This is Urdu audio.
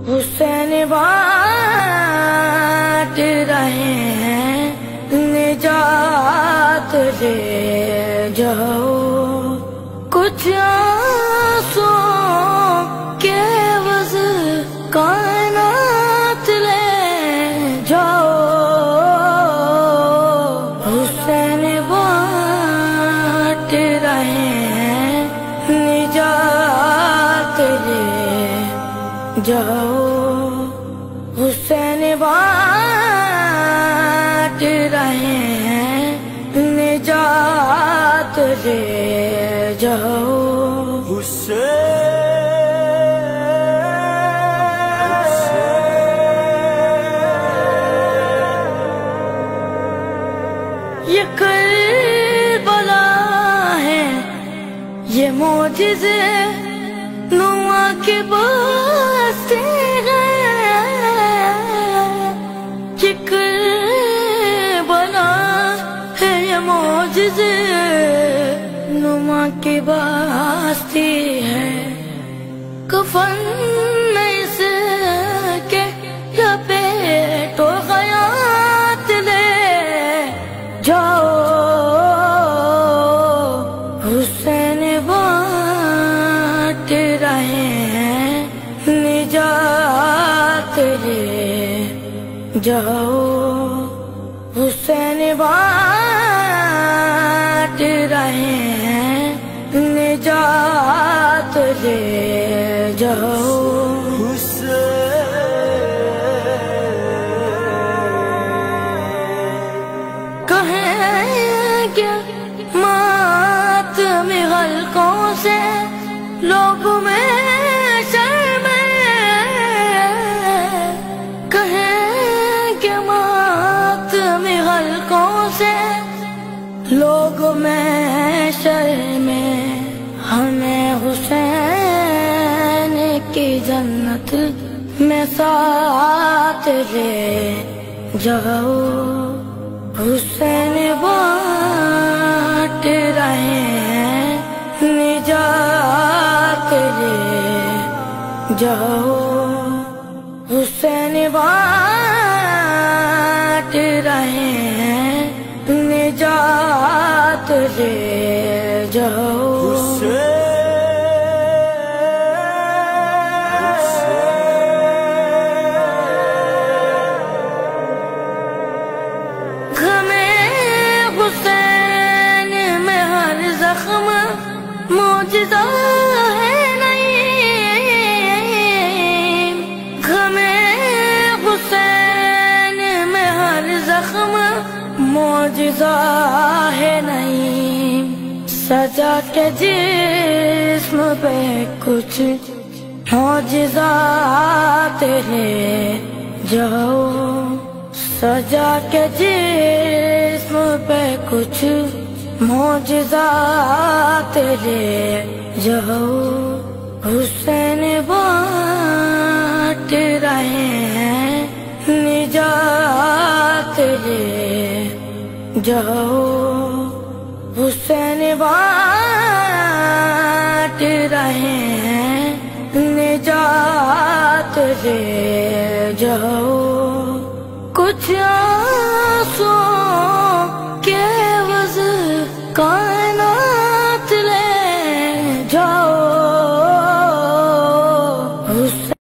حسین بانٹ رہے ہیں نجات لے جاؤ، کچھ آنسو کے عوض کائنات لے جاؤ، حسین بانٹ رہے ہیں نجات لے جاؤ، حسین بانٹ رہے ہیں نجات لے جاؤ، یہ کربلا ہے، یہ معجزے نما کے باستے ہیں، یہ کربلا ہے، یہ معجزے نما کے باستے ہیں، کفن نہیں سے کے لپیٹو خیات لے جاؤ، حسین بانٹ رہے ہیں نجات لے جاؤ، حسین بانٹ رہے ہیں نجات لے جاؤ، کہیں کہ ماتم حلقوں سے لوگ میں شرمیں، کہیں کہ ماتم حلقوں سے لوگ میں شرمیں، ہمیں حسین کی جنت میں ساتھ لے جاؤ، حسین بانٹ رہے ہیں نجات لے جاؤ، حسین بانٹ رہے ہیں نجات لے جاؤ، معجزہ ہے نہیں، غمِ حسین میں ہر زخم معجزہ ہے نہیں، سجا کے جسم پہ کچھ معجزات لے جاؤ، سجا کے جسم پہ کچھ معجزات لے جاؤ، حسین بانٹ رہے ہیں نجات لے جاؤ، حسین بانٹ رہے ہیں نجات لے جاؤ، کچھ